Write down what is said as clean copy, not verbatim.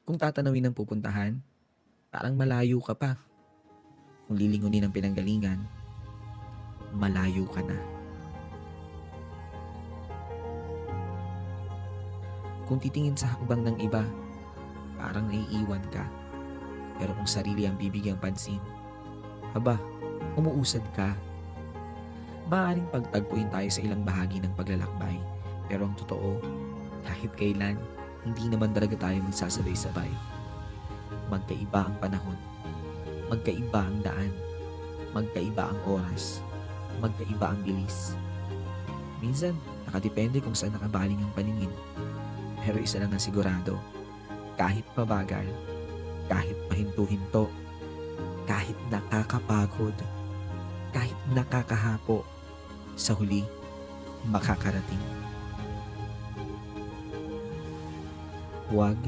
Kung tatanawin ang pupuntahan, parang malayo ka pa. Kung lilingunin ang pinanggalingan, malayo ka na. Kung titingin sa hakbang ng iba, parang naiiwan ka. Pero kung sarili ang bibigyang pansin, aba, umuusad ka. Maaaring pagtagpuin tayo sa ilang bahagi ng paglalakbay. Pero ang totoo, kahit kailan, hindi naman talaga tayo magsasabay-sabay. Magkaiba ang panahon, magkaiba ang daan, magkaiba ang oras, magkaiba ang bilis. Minsan, nakadepende kung saan nakabaling ang paningin. Pero isa lang na sigurado, kahit mabagal, kahit pahinto-hinto, kahit nakakapagod, kahit nakakahapo, sa huli, makakarating. Huwag